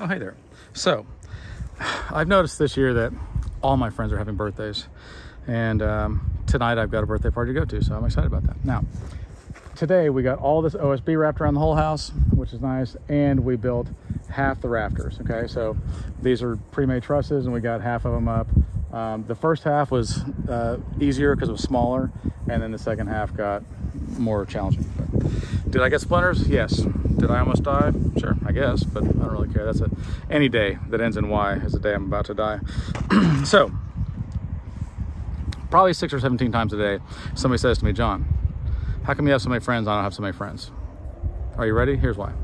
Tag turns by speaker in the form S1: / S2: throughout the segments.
S1: Oh, hey there. So, I've noticed this year that all my friends are having birthdays. And tonight I've got a birthday party to go to, so I'm excited about that. Now, today we got all this OSB wrapped around the whole house, which is nice. And we built half the rafters, okay? So these are pre-made trusses and we got half of them up. The first half was easier because it was smaller. And then the second half got more challenging. But did I get splinters? Yes. Did I almost die? Sure, I guess, but I don't really care. That's it. Any day that ends in Y is the day I'm about to die. So, probably 6 or 17 times a day, somebody says to me, John, how come you have so many friends? I don't have so many friends. Are you ready? Here's why.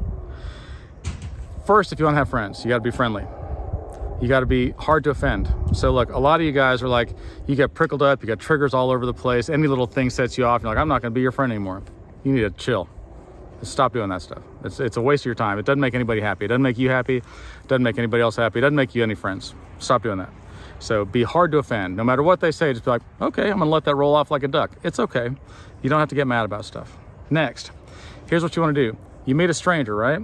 S1: First, if you want to have friends, you got to be friendly. You got to be hard to offend. So look, a lot of you guys are like, you get prickled up, you got triggers all over the place. Any little thing sets you off. You're like, I'm not going to be your friend anymore. You need to chill. Stop doing that stuff. It's a waste of your time. It doesn't make anybody happy. It doesn't make you happy. It doesn't make anybody else happy. It doesn't make you any friends. Stop doing that. So be hard to offend. No matter what they say, just be like, okay, I'm gonna let that roll off like a duck. It's okay. You don't have to get mad about stuff. Next, here's what you wanna do. You meet a stranger, right?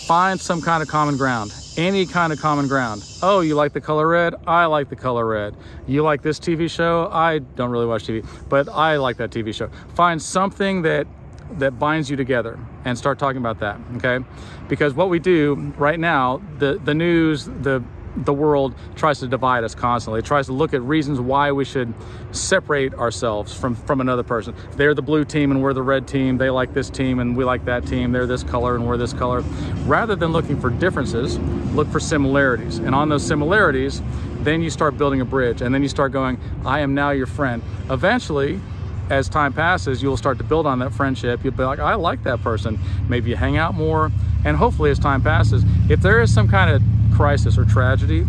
S1: Find some kind of common ground. Any kind of common ground. Oh, you like the color red? I like the color red. You like this TV show? I don't really watch TV, but I like that TV show. Find something that binds you together and start talking about that, okay? Because what we do right now, the news, the world tries to divide us constantly. It tries to look at reasons why we should separate ourselves from another person. They're the blue team and we're the red team. They like this team and we like that team. They're this color and we're this color. Rather than looking for differences, look for similarities. And on those similarities, then you start building a bridge and then you start going, I am now your friend. Eventually, as time passes, you'll start to build on that friendship. You'll be like, I like that person. Maybe you hang out more. And hopefully as time passes, if there is some kind of crisis or tragedy,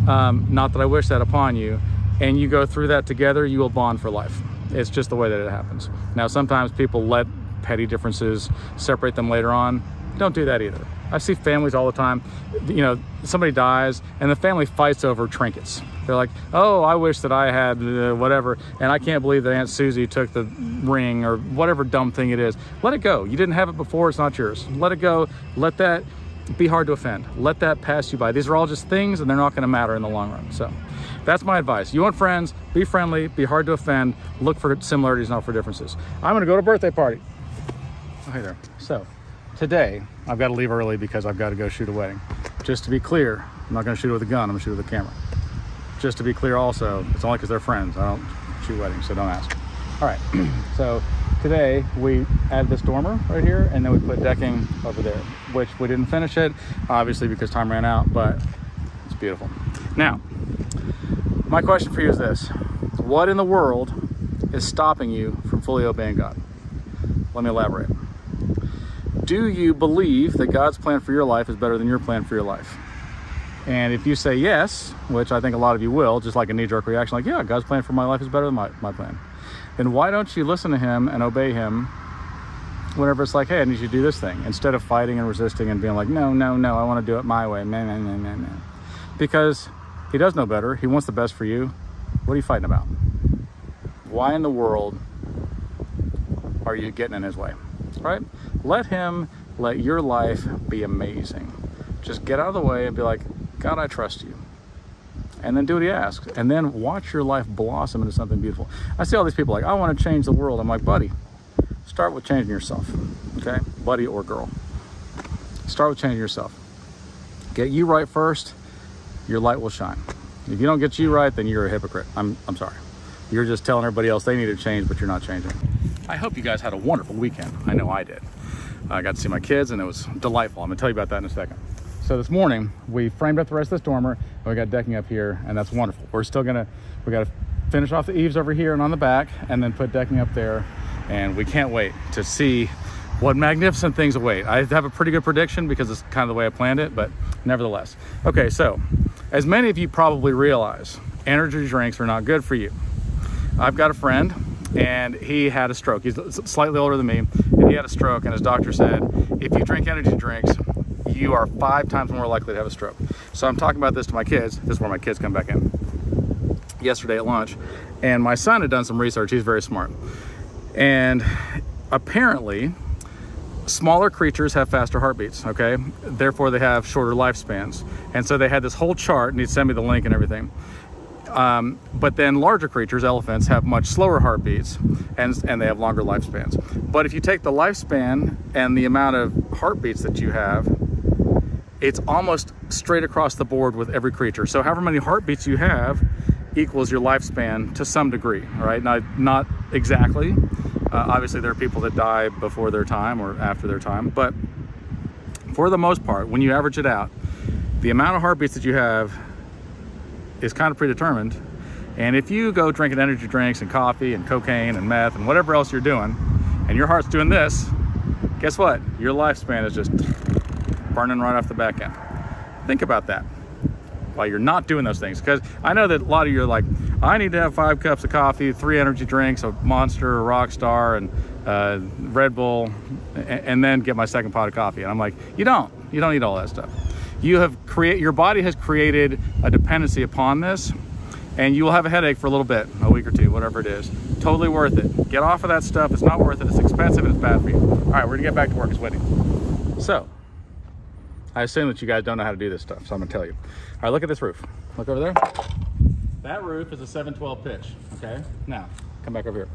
S1: not that I wish that upon you, and you go through that together, you will bond for life. It's just the way that it happens. Now, sometimes people let petty differences separate them later on. Don't do that either. I see families all the time, you know, somebody dies and the family fights over trinkets. They're like, oh, I wish that I had whatever, and I can't believe that Aunt Susie took the ring or whatever dumb thing it is. Let it go. You didn't have it before, it's not yours. Let it go. Let that be hard to offend. Let that pass you by. These are all just things and they're not gonna matter in the long run. So that's my advice. You want friends, be friendly, be hard to offend, look for similarities, not for differences. I'm gonna go to a birthday party. Oh, hey there. So today, I've got to leave early because I've got to go shoot a wedding. Just to be clear, I'm not going to shoot it with a gun, I'm going to shoot it with a camera. Just to be clear also, it's only because they're friends. I don't shoot weddings, so don't ask. All right, so today we added this dormer right here and then we put decking over there, which we didn't finish it, obviously because time ran out, but it's beautiful. Now, my question for you is this. What in the world is stopping you from fully obeying God? Let me elaborate. Do you believe that God's plan for your life is better than your plan for your life? And if you say yes, which I think a lot of you will, just like a knee-jerk reaction, like, yeah, God's plan for my life is better than my plan, then why don't you listen to him and obey him whenever it's like, hey, I need you to do this thing, instead of fighting and resisting and being like, no, no, no, I want to do it my way, man. Because he does know better. He wants the best for you. What are you fighting about? Why in the world are you getting in his way? Right? Let your life be amazing. Just get out of the way and be like, God, I trust you. And then do what he asks. And then watch your life blossom into something beautiful. I see all these people like, I want to change the world. I'm like, buddy, start with changing yourself. Okay? Buddy or girl. Start with changing yourself. Get you right first, your light will shine. If you don't get you right, then you're a hypocrite. I'm sorry. You're just telling everybody else they need to change, but you're not changing. I hope you guys had a wonderful weekend. I know I did. I got to see my kids and it was delightful. I'm gonna tell you about that in a second. So this morning, we framed up the rest of this dormer and we got decking up here and that's wonderful. We gotta finish off the eaves over here and on the back and then put decking up there. And we can't wait to see what magnificent things await. I have a pretty good prediction because it's kind of the way I planned it, but nevertheless. Okay, so as many of you probably realize, energy drinks are not good for you. I've got a friend and he had a stroke. He's slightly older than me, and he had a stroke, and his doctor said, if you drink energy drinks, you are 5 times more likely to have a stroke. So I'm talking about this to my kids. This is where my kids come back in. Yesterday at lunch, and my son had done some research. He's very smart. And apparently, smaller creatures have faster heartbeats, okay? Therefore, they have shorter lifespans. And so they had this whole chart, and he'd send me the link and everything. But then larger creatures, elephants, have much slower heartbeats, and they have longer lifespans. But if you take the lifespan and the amount of heartbeats that you have, it's almost straight across the board with every creature. So however many heartbeats you have equals your lifespan to some degree, all right? Not exactly. Obviously, there are people that die before their time or after their time, but for the most part, when you average it out, the amount of heartbeats that you have is kind of predetermined. And if you go drinking energy drinks and coffee and cocaine and meth and whatever else you're doing, and your heart's doing this, guess what? Your lifespan is just burning right off the back end. Think about that while you're not doing those things. Because I know that a lot of you are like, I need to have 5 cups of coffee, 3 energy drinks, a Monster, a Rockstar, and Red Bull, and then get my second pot of coffee. And I'm like, you don't need all that stuff. Your body has created a dependency upon this, and you will have a headache for a little bit, a week or 2, whatever it is. Totally worth it. Get off of that stuff. It's not worth it. It's expensive and it's bad for you. All right, we're gonna get back to work. It's windy. So, I assume that you guys don't know how to do this stuff, so I'm gonna tell you. All right, look at this roof. Look over there. That roof is a 7/12 pitch, okay? Now, come back over here.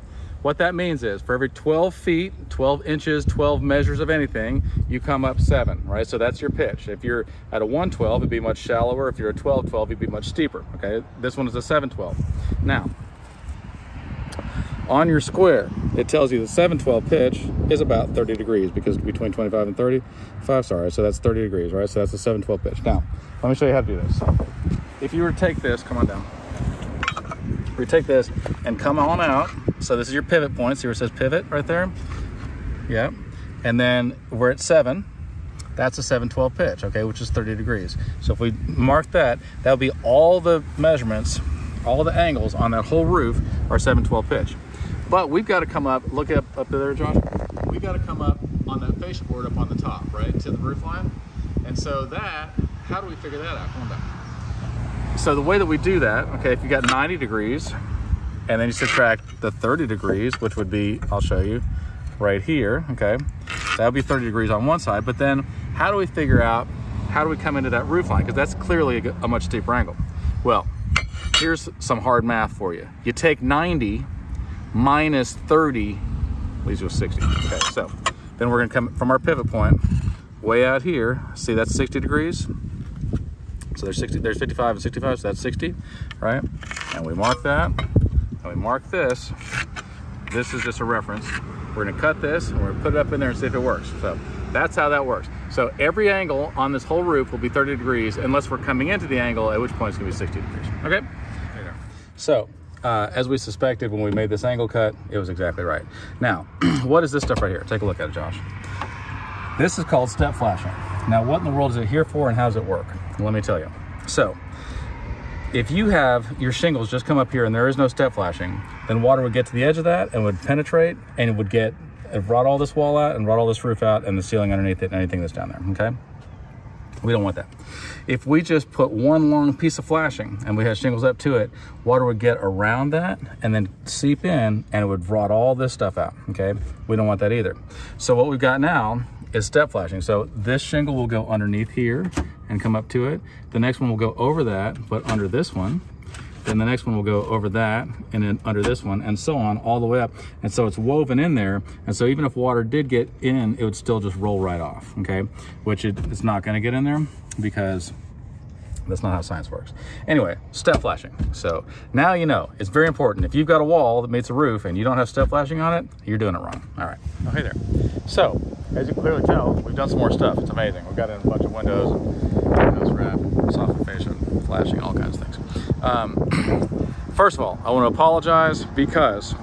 S1: What that means is for every 12 feet, 12 inches, 12 measures of anything, you come up 7, right? So that's your pitch. If you're at a 112, it'd be much shallower. If you're a 12/12, it'd be much steeper, okay? This one is a 7/12. Now, on your square, it tells you the 7/12 pitch is about 30 degrees because between 25 and 35, sorry, so that's 30 degrees, right? So that's a 7/12 pitch. Now, let me show you how to do this. If you were to take this, come on down. We take this and come on out. So this is your pivot point. See where it says pivot right there? Yeah. And then we're at 7. That's a 7/12 pitch, okay, which is 30 degrees. So if we mark that, that'll be all the measurements, all the angles on that whole roof are 7/12 pitch. But we've got to come up, look up there, Josh. We've got to come up on that fascia board up on the top, right, to the roof line. And so that, how do we figure that out? Come on back. So the way that we do that, okay, if you got 90 degrees, and then you subtract the 30 degrees, which would be, I'll show you, right here, okay? That would be 30 degrees on one side, but then how do we figure out, how do we come into that roof line? Because that's clearly a much steeper angle. Well, here's some hard math for you. You take 90 minus 30, leaves you with 60. Okay, so then we're gonna come from our pivot point way out here. See, that's 60 degrees. So there's 60, there's 55 and 65, so that's 60, right? And we mark that, and we mark this. This is just a reference. We're gonna cut this, and we're gonna put it up in there and see if it works. So that's how that works. So every angle on this whole roof will be 30 degrees unless we're coming into the angle, at which point it's gonna be 60 degrees, okay? So, as we suspected when we made this angle cut, it was exactly right. Now, what is this stuff right here? Take a look at it, Josh. This is called step flashing. Now, what in the world is it here for and how does it work? Let me tell you. So, if you have your shingles just come up here and there is no step flashing, then water would get to the edge of that and would penetrate and it would rot all this wall out and rot all this roof out and the ceiling underneath it and anything that's down there, okay? We don't want that. If we just put one long piece of flashing and we had shingles up to it, water would get around that and then seep in and it would rot all this stuff out, okay? We don't want that either. So what we've got now is step flashing. So this shingle will go underneath here and come up to it. The next one will go over that, but under this one. Then the next one will go over that and then under this one and so on all the way up. And so it's woven in there. And so even if water did get in, it would still just roll right off, okay? Which it's not gonna get in there because that's not how science works. Anyway, step flashing. So now you know, it's very important. If you've got a wall that meets a roof and you don't have step flashing on it, you're doing it wrong. All right, oh, hey there. So, as you can clearly tell, we've done some more stuff. It's amazing. We've got in a bunch of windows wrap, soffit fascia, flashing, all kinds of things. First of all, I want to apologize because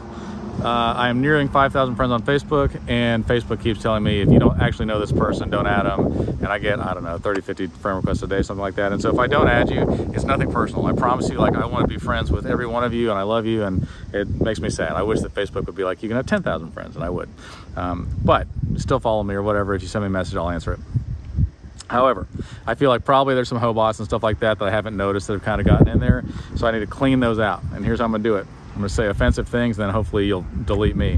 S1: I am nearing 5,000 friends on Facebook, and Facebook keeps telling me if you don't actually know this person, don't add them. And I get, I don't know, 30, 50 friend requests a day, something like that. And so if I don't add you, it's nothing personal. I promise you, like, I want to be friends with every one of you, and I love you, and it makes me sad. I wish that Facebook would be like, you can have 10,000 friends, and I would. But still follow me or whatever. If you send me a message, I'll answer it. However, I feel like probably there's some hobots and stuff like that that I haven't noticed that have kind of gotten in there. So I need to clean those out. And here's how I'm gonna do it. I'm gonna say offensive things, and then hopefully you'll delete me.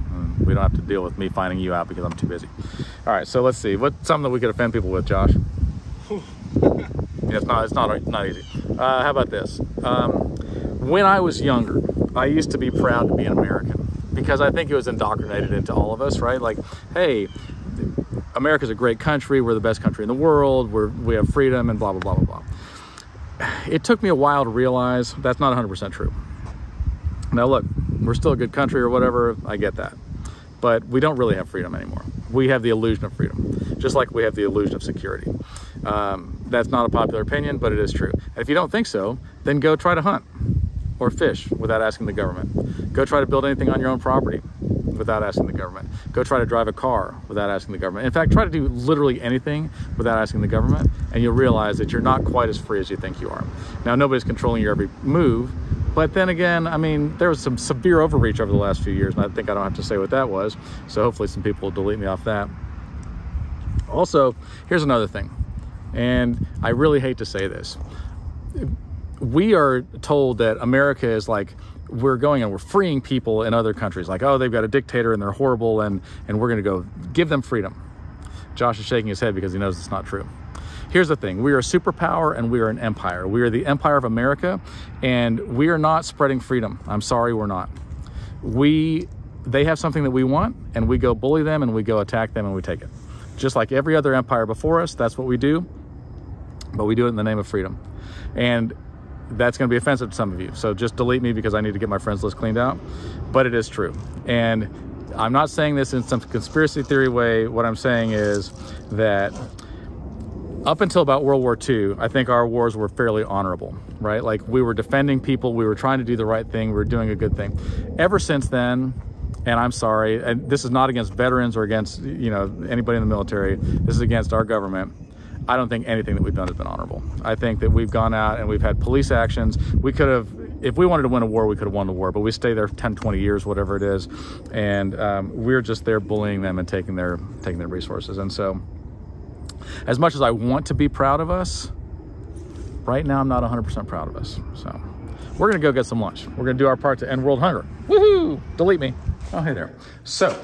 S1: We don't have to deal with me finding you out because I'm too busy. All right, so let's see. What's something that we could offend people with, Josh? Yeah, it's not easy. How about this? When I was younger, I used to be proud to be an American because I think it was indoctrinated into all of us, right? Like, hey, America's a great country. We're the best country in the world. We have freedom and blah, blah, blah, blah, blah. It took me a while to realize that's not 100% true. Now, look, we're still a good country or whatever. I get that. But we don't really have freedom anymore. We have the illusion of freedom, just like we have the illusion of security. That's not a popular opinion, but it is true. And if you don't think so, then go try to hunt or fish without asking the government. Go try to build anything on your own property without asking the government. Go try to drive a car without asking the government. In fact, try to do literally anything without asking the government, and you'll realize that you're not quite as free as you think you are. Now, nobody's controlling your every move, but then again, I mean, there was some severe overreach over the last few years, and I think I don't have to say what that was, so hopefully some people will delete me off that. Also, here's another thing, and I really hate to say this. We are told that America is like, we're going and we're freeing people in other countries. Like, oh, they've got a dictator and they're horrible and we're gonna go give them freedom. Josh is shaking his head because he knows it's not true. Here's the thing, we are a superpower and we are an empire. We are the empire of America and we are not spreading freedom. I'm sorry, we're not. They have something that we want and we go bully them and we go attack them and we take it. Just like every other empire before us, that's what we do, but we do it in the name of freedom. And that's going to be offensive to some of you. So just delete me because I need to get my friends list cleaned out. But it is true. And I'm not saying this in some conspiracy theory way. What I'm saying is that up until about World War II, I think our wars were fairly honorable, right? Like we were defending people. We were trying to do the right thing. We were doing a good thing. Ever since then, and I'm sorry, and this is not against veterans or against, you know, anybody in the military. This is against our government. I don't think anything that we've done has been honorable. I think that we've gone out and we've had police actions. We could have, if we wanted to win a war, we could have won the war, but we stay there 10, 20 years, whatever it is. And we're just there bullying them and taking their resources. And so as much as I want to be proud of us, right now I'm not 100% proud of us. So we're gonna go get some lunch. We're gonna do our part to end world hunger. Woohoo! Delete me. Oh, hey there. So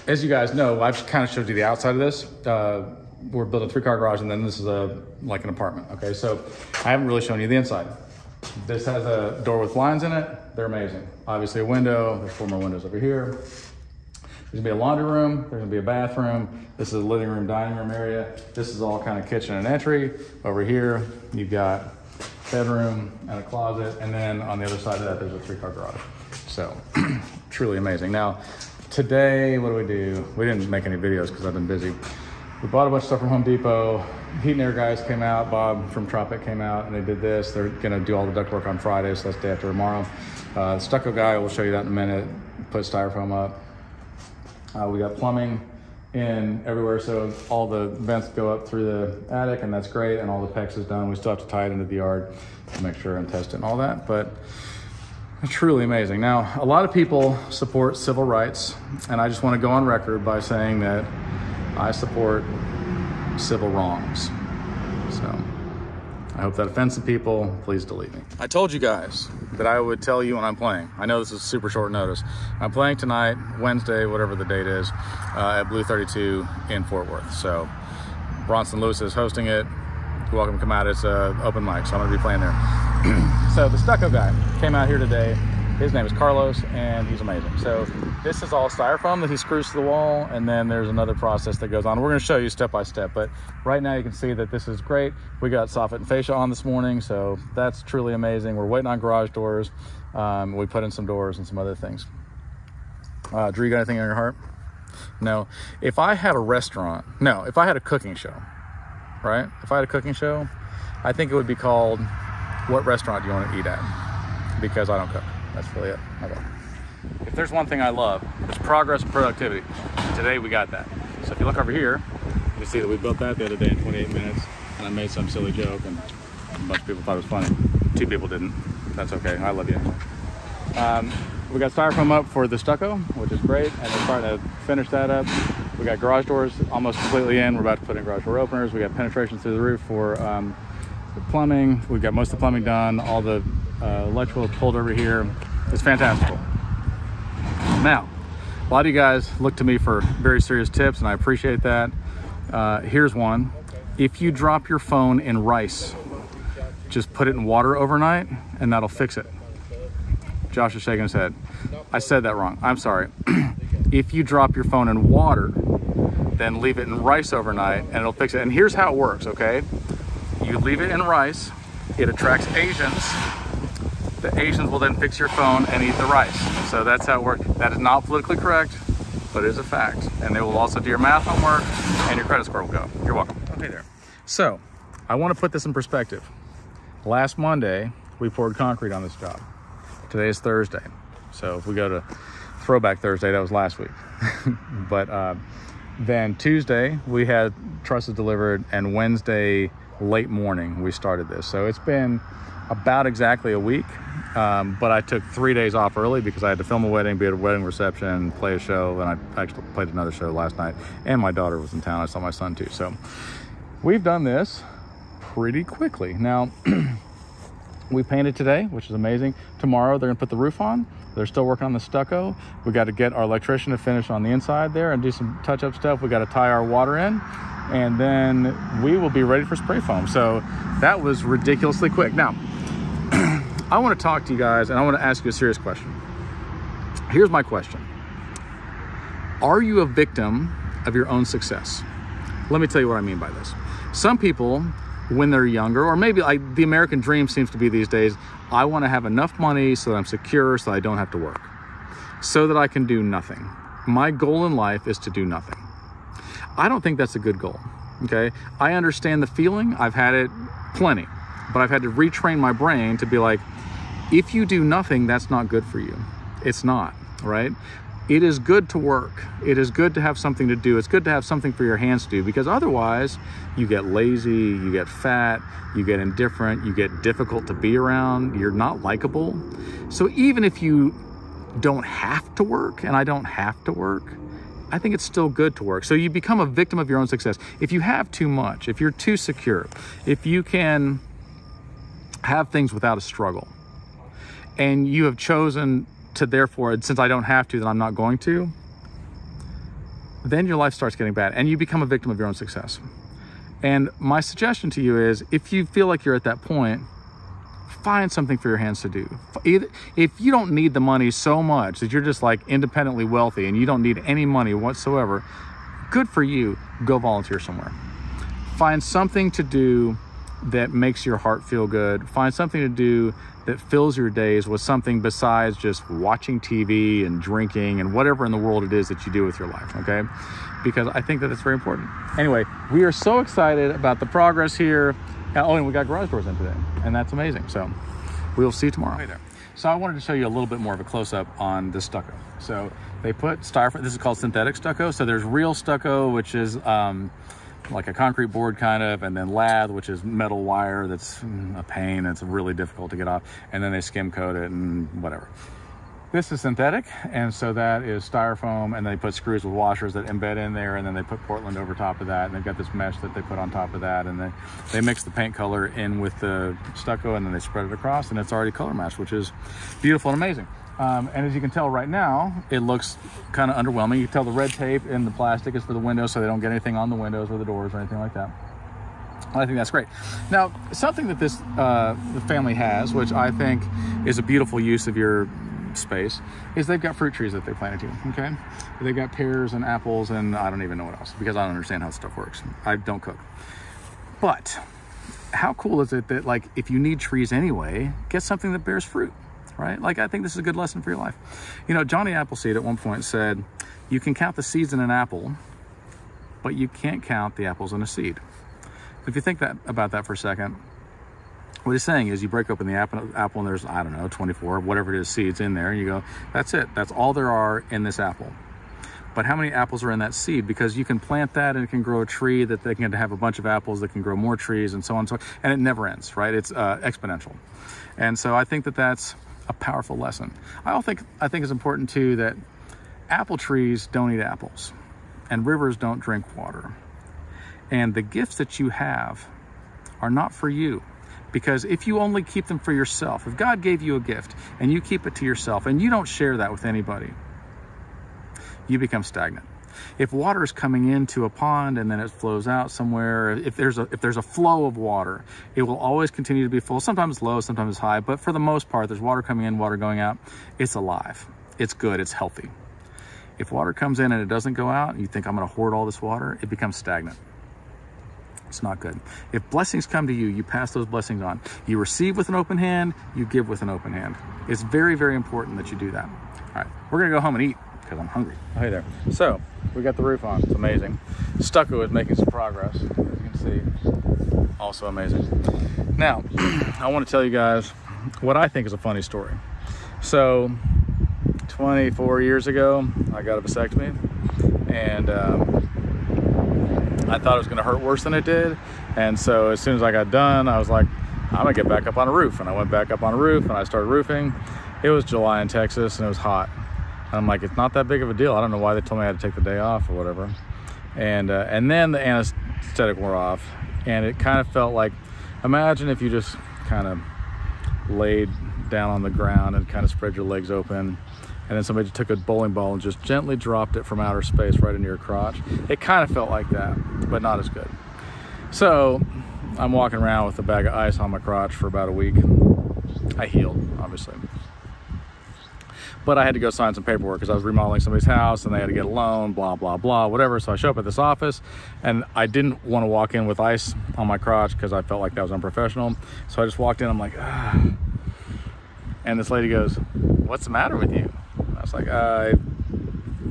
S1: as you guys know, I've kind of showed you the outside of this. We're building a 3-car garage and then this is like an apartment. Okay, so I haven't really shown you the inside. This has a door with blinds in it. They're amazing. Obviously a window. There's 4 more windows over here. There's gonna be a laundry room. There's gonna be a bathroom. This is a living room, dining room area. This is all kind of kitchen and entry. Over here, you've got bedroom and a closet. And then on the other side of that, there's a 3-car garage. So truly amazing. Now, today, what do? We didn't make any videos because I've been busy. We bought a bunch of stuff from Home Depot. Heat and Air guys came out. Bob from Tropic came out and they did this. They're gonna do all the duct work on Friday, so that's day after tomorrow. The stucco guy, we'll show you that in a minute, put styrofoam up. We got plumbing in everywhere, so all the vents go up through the attic and that's great, and all the PEX is done. We still have to tie it into the yard to make sure and test it and all that, but it's truly amazing. Now, a lot of people support civil rights, and I just wanna go on record by saying that I support civil wrongs. So I hope that offends some people. Please delete me. I told you guys that I would tell you when I'm playing. I know this is super short notice. I'm playing tonight, Wednesday, whatever the date is, at Blue 32 in Fort Worth. So Bronson Lewis is hosting it. You're welcome to come out. It's an open mic, so I'm gonna be playing there. So the stucco guy came out here today. His name is Carlos, and he's amazing. So this is all styrofoam that he screws to the wall, and then there's another process that goes on. We're gonna show you step by step, but right now you can see that this is great. We got soffit and fascia on this morning, so that's truly amazing. We're waiting on garage doors. We put in some doors and some other things. Drew, you got anything on your heart? No. If I had a restaurant, no, if I had a cooking show, right? If I had a cooking show, I think it would be called, What Restaurant Do You Want to Eat At? Because I don't cook. That's really it. Okay. If there's one thing I love, it's progress and productivity. Today we got that. So if you look over here, you can see that we built that the other day in 28 minutes, and I made some silly joke, and a bunch of people thought it was funny. 2 people didn't. That's okay. I love you. We got styrofoam up for the stucco, which is great, and we're starting to finish that up. We got garage doors almost completely in. We're about to put in garage door openers. We got penetration through the roof for the plumbing. We've got most of the plumbing done. All the electrical is pulled over here. It's fantastical. Now, A lot of you guys look to me for very serious tips, and I appreciate that. Here's one. If you drop your phone in rice, just put it in water overnight, and that'll fix it. Josh is shaking his head. I said that wrong. I'm sorry. If you drop your phone in water, then leave it in rice overnight, and it'll fix it. And here's how it works, okay? You leave it in rice, it attracts Asians. The Asians will then fix your phone and eat the rice. So that's how it works. That is not politically correct, but it is a fact. And they will also do your math homework, and your credit score will go. You're welcome. Okay there. So I want to put this in perspective. Last Monday, we poured concrete on this job. Today is Thursday. So if we go to Throwback Thursday, that was last week. But then Tuesday, we had trusses delivered, and Wednesday, late morning, we started this. So it's been about exactly a week. But I took 3 days off early because I had to film a wedding, be at a wedding reception, play a show, and I actually played another show last night. And my daughter was in town. I saw my son too. So we've done this pretty quickly. Now, we painted today, which is amazing. Tomorrow, they're gonna put the roof on. They're still working on the stucco. We got to get our electrician to finish on the inside there and do some touch-up stuff. We got to tie our water in, and then we will be ready for spray foam. So that was ridiculously quick. Now, I want to talk to you guys, and I want to ask you a serious question. Here's my question. Are you a victim of your own success? Let me tell you what I mean by this. Some people, when they're younger, or maybe like the American dream seems to be these days, I want to have enough money so that I'm secure, so that I don't have to work, so that I can do nothing. My goal in life is to do nothing. I don't think that's a good goal, okay? I understand the feeling. I've had it plenty, but I've had to retrain my brain to be like, if you do nothing, that's not good for you. It's not, right? It is good to work. It is good to have something to do. It's good to have something for your hands to do, because otherwise you get lazy, you get fat, you get indifferent, you get difficult to be around, you're not likable. So even if you don't have to work, and I don't have to work, I think it's still good to work. So you become a victim of your own success. If you have too much, if you're too secure, if you can have things without a struggle, and you have chosen to therefore, since I don't have to, then I'm not going to, then your life starts getting bad and you become a victim of your own success. And my suggestion to you is, if you feel like you're at that point, find something for your hands to do. If you don't need the money so much that you're just like independently wealthy and you don't need any money whatsoever, good for you, go volunteer somewhere. Find something to do that makes your heart feel good. Find something to do that fills your days with something besides just watching TV and drinking and whatever in the world it is that you do with your life, okay? Because I think that it's very important. Anyway, we are so excited about the progress here. Oh, and we got garage doors in today, and that's amazing. So we'll see you tomorrow. Hey there. So I wanted to show you a little bit more of a close-up on this stucco. So they put styrofoam, this is called synthetic stucco. So there's real stucco, which is like a concrete board kind of, and then lath, which is metal wire that's a pain. It's really difficult to get off, and then they skim coat it and whatever. This is synthetic, and so that is styrofoam, and they put screws with washers that embed in there, and then they put Portland over top of that, and they've got this mesh that they put on top of that, and they mix the paint color in with the stucco, and then they spread it across, and it's already color matched, which is beautiful and amazing. And as you can tell right now, it looks kind of underwhelming. You can tell the red tape in the plastic is for the windows, so they don't get anything on the windows or the doors or anything like that. I think that's great. Now, something that this the family has, which I think is a beautiful use of your space, is they've got fruit trees that they planted here, okay? They've got pears and apples, and I don't even know what else, because I don't understand how stuff works. I don't cook. But how cool is it that, like, if you need trees anyway, get something that bears fruit, right? Like, I think this is a good lesson for your life. You know, Johnny Appleseed at one point said, you can count the seeds in an apple, but you can't count the apples in a seed. If you think about that for a second, what he's saying is, you break open the apple and there's, I don't know, 24, whatever it is, seeds in there, and you go, that's it. That's all there are in this apple. But how many apples are in that seed? Because you can plant that and it can grow a tree that they can have a bunch of apples that can grow more trees, and so on and so on. And it never ends, right? It's exponential. And so I think that that's a powerful lesson. I think it's important too that apple trees don't eat apples, and rivers don't drink water. And the gifts that you have are not for you. Because if you only keep them for yourself, if God gave you a gift and you keep it to yourself and you don't share that with anybody, you become stagnant. If water is coming into a pond and then it flows out somewhere, if there's a flow of water, it will always continue to be full. Sometimes low, sometimes high, but for the most part, there's water coming in, water going out. It's alive. It's good. It's healthy. If water comes in and it doesn't go out, and you think I'm going to hoard all this water, it becomes stagnant. It's not good. If blessings come to you, you pass those blessings on. You receive with an open hand, you give with an open hand. It's very, very important that you do that. All right, we're gonna go home and eat because I'm hungry. Oh, hey there. So, we got the roof on, it's amazing. Stucco is making some progress, as you can see. Also amazing. Now, I wanna tell you guys what I think is a funny story. So, 24 years ago, I got a vasectomy, and I thought it was gonna hurt worse than it did. And so as soon as I got done, I was like, I'm gonna get back up on a roof. And I went back up on a roof and I started roofing. It was July in Texas and it was hot. And I'm like, it's not that big of a deal. I don't know why they told me I had to take the day off or whatever. And then the anesthetic wore off, and it kind of felt like, imagine if you just kind of laid down on the ground and kind of spread your legs open, and then somebody just took a bowling ball and just gently dropped it from outer space right into your crotch. It kind of felt like that, but not as good. So I'm walking around with a bag of ice on my crotch for about a week. I healed, obviously. But I had to go sign some paperwork because I was remodeling somebody's house and they had to get a loan, blah, blah, blah, whatever. So I show up at this office and I didn't want to walk in with ice on my crotch because I felt like that was unprofessional. So I just walked in, I'm like, ah. And this lady goes, what's the matter with you? I was like, I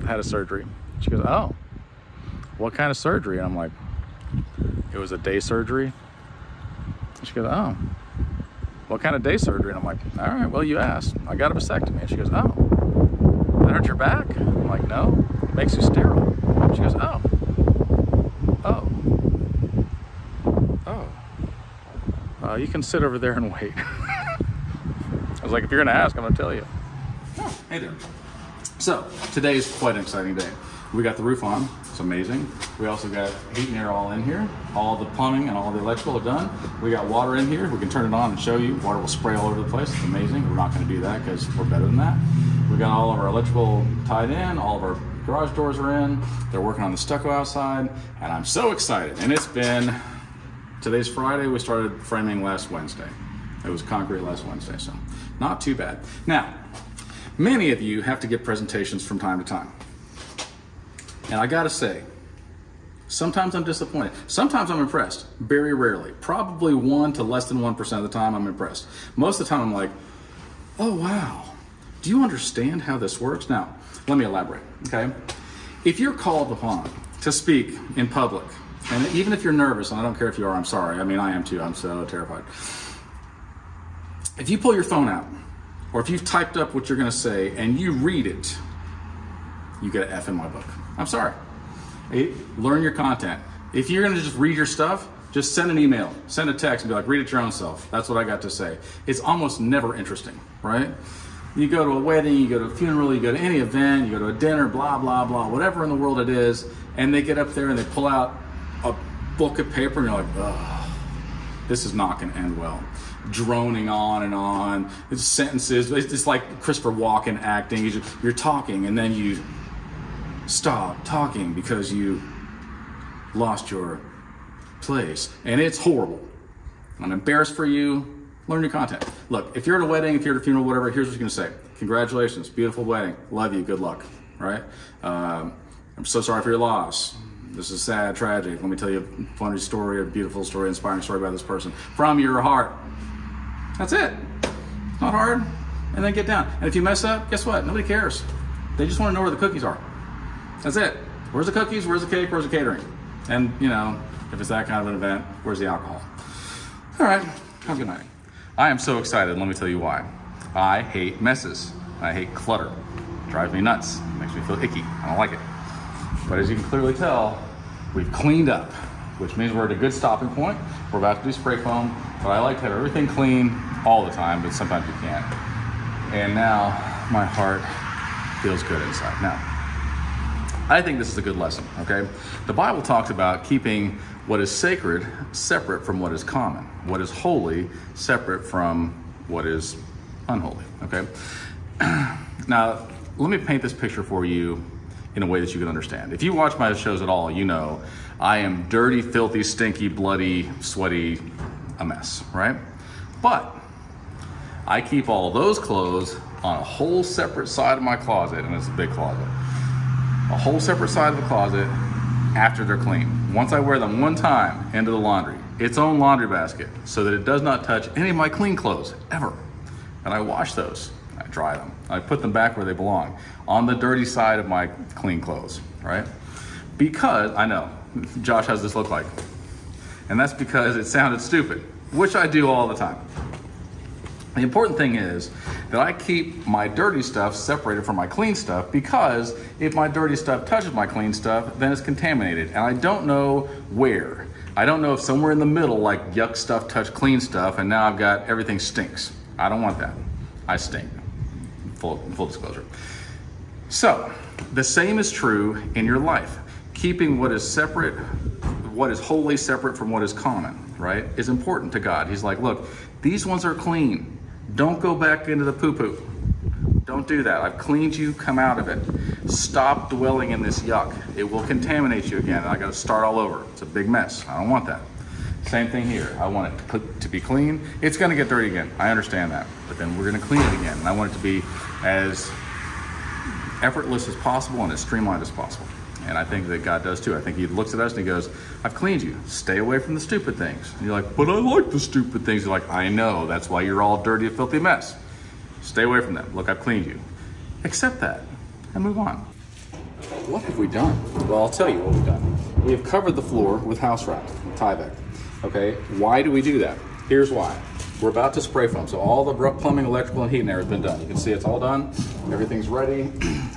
S1: had a surgery. She goes, oh, what kind of surgery? And I'm like, it was a day surgery. She goes, oh, what kind of day surgery? And I'm like, all right, well, you asked. I got a vasectomy. And she goes, oh, that hurt your back? I'm like, no, it makes you sterile. She goes, oh, you can sit over there and wait. I was like, if you're gonna ask, I'm gonna tell you. Oh, hey there. So, today is quite an exciting day. We got the roof on, it's amazing. We also got heat and air all in here. All the plumbing and all the electrical are done. We got water in here. We can turn it on and show you. Water will spray all over the place, it's amazing. We're not gonna do that because we're better than that. We got all of our electrical tied in, all of our garage doors are in. They're working on the stucco outside, and I'm so excited. And it's been, today's Friday, we started framing last Wednesday. It was concrete last Wednesday, so not too bad. Now, many of you have to give presentations from time to time. And I gotta say, sometimes I'm disappointed. Sometimes I'm impressed, very rarely. Probably 1 to less than 1% of the time I'm impressed. Most of the time I'm like, oh wow, do you understand how this works? Now, let me elaborate, okay? If you're called upon to speak in public, and even if you're nervous, and I don't care if you are, I'm sorry. I mean, I am too, I'm so terrified. If you pull your phone out, or if you've typed up what you're gonna say and you read it, you get an F in my book. I'm sorry. Learn your content. If you're gonna just read your stuff, just send an email, send a text and be like, read it your own self. That's what I got to say. It's almost never interesting, right? You go to a wedding, you go to a funeral, you go to any event, you go to a dinner, blah, blah, blah, whatever in the world it is, and they get up there and they pull out a book of paper and you're like, ugh, this is not gonna end well. Droning on, it's sentences, it's like Christopher Walken acting. You're talking and then you stop talking because you lost your place, and it's horrible. I'm embarrassed for you. Learn your content. Look, if you're at a wedding, if you're at a funeral, whatever, here's what you're gonna say. Congratulations, beautiful wedding, love you, good luck, right? I'm so sorry for your loss. This is sad, tragic. Let me tell you a funny story, a beautiful story, inspiring story about this person from your heart. That's it. It's not hard. And then get down. And if you mess up, guess what? Nobody cares. They just want to know where the cookies are. That's it. Where's the cookies? Where's the cake? Where's the catering? And, you know, if it's that kind of an event, where's the alcohol? All right. Have a good night. I am so excited. Let me tell you why. I hate messes. I hate clutter. It drives me nuts. It makes me feel icky. I don't like it. But as you can clearly tell, we've cleaned up, which means we're at a good stopping point. We're about to do spray foam, but I like to have everything clean all the time, but sometimes you can't. And now my heart feels good inside. Now, I think this is a good lesson, okay? The Bible talks about keeping what is sacred separate from what is common, what is holy separate from what is unholy, okay? Now, let me paint this picture for you in a way that you can understand. If you watch my shows at all, you know I am dirty, filthy, stinky, bloody, sweaty, a mess, right? But I keep all those clothes on a whole separate side of my closet, and it's a big closet. A whole separate side of the closet after they're clean. Once I wear them one time into the laundry, its own laundry basket, so that it does not touch any of my clean clothes, ever. And I wash those, I dry them. I put them back where they belong, on the dirty side of my clean clothes, right? Because, I know, Josh, how's this look like? And that's because it sounded stupid, which I do all the time. The important thing is that I keep my dirty stuff separated from my clean stuff, because if my dirty stuff touches my clean stuff, then it's contaminated. And I don't know where. I don't know if somewhere in the middle, like yuck stuff touched clean stuff, and now I've got everything stinks. I don't want that. I stink. Full disclosure. So the same is true in your life. Keeping what is separate, what is wholly separate from what is common, right, is important to God. He's like, look, these ones are clean. Don't go back into the poo-poo. Don't do that. I've cleaned you, come out of it. Stop dwelling in this yuck. It will contaminate you again. I got to start all over. It's a big mess. I don't want that. Same thing here. I want it to be clean. It's going to get dirty again. I understand that. But then we're going to clean it again. And I want it to be as effortless as possible and as streamlined as possible. And I think that God does too. I think he looks at us and he goes, I've cleaned you. Stay away from the stupid things. And you're like, but I like the stupid things. You're like, I know. That's why you're all dirty, a filthy mess. Stay away from them. Look, I've cleaned you. Accept that and move on. What have we done? Well, I'll tell you what we've done. We have covered the floor with house wrap, Tyvek. Okay, why do we do that? Here's why. We're about to spray foam. So all the plumbing, electrical, and heating there has been done. You can see it's all done. Everything's ready,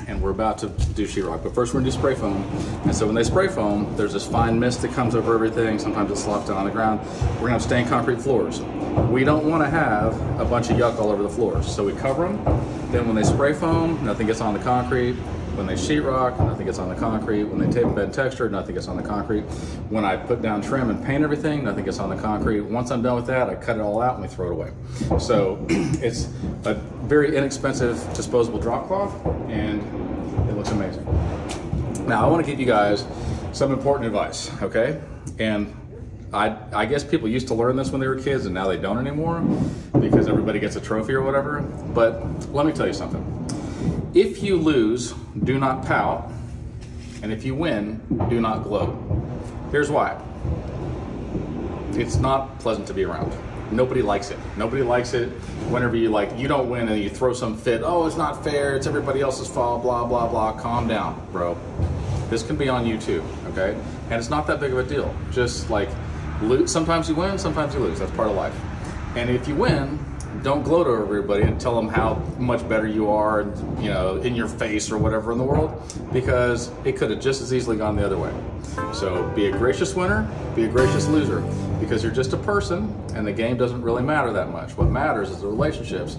S1: and we're about to do sheetrock. But first we're gonna do spray foam. And so when they spray foam, there's this fine mist that comes over everything. Sometimes it slops down on the ground. We're gonna have stained concrete floors. We don't wanna have a bunch of yuck all over the floors. So we cover them. Then when they spray foam, nothing gets on the concrete. When they sheetrock, nothing gets on the concrete. When they tape and bend texture, nothing gets on the concrete. When I put down trim and paint everything, nothing gets on the concrete. Once I'm done with that, I cut it all out and we throw it away. So it's a very inexpensive disposable drop cloth, and it looks amazing. Now I want to give you guys some important advice, okay? And I guess people used to learn this when they were kids, and now they don't anymore because everybody gets a trophy or whatever. But let me tell you something. If you lose, do not pout, and if you win, do not gloat. Here's why. It's not pleasant to be around. Nobody likes it. Nobody likes it whenever you don't win and you throw some fit. Oh, it's not fair. It's everybody else's fault, blah, blah, blah. Calm down, bro. This can be on you too, okay? And it's not that big of a deal. Just like, sometimes you win, sometimes you lose. That's part of life. And if you win, don't gloat over everybody and tell them how much better you are, and, you know, in your face or whatever in the world, because it could have just as easily gone the other way. So be a gracious winner, be a gracious loser, because you're just a person and the game doesn't really matter that much. What matters is the relationships.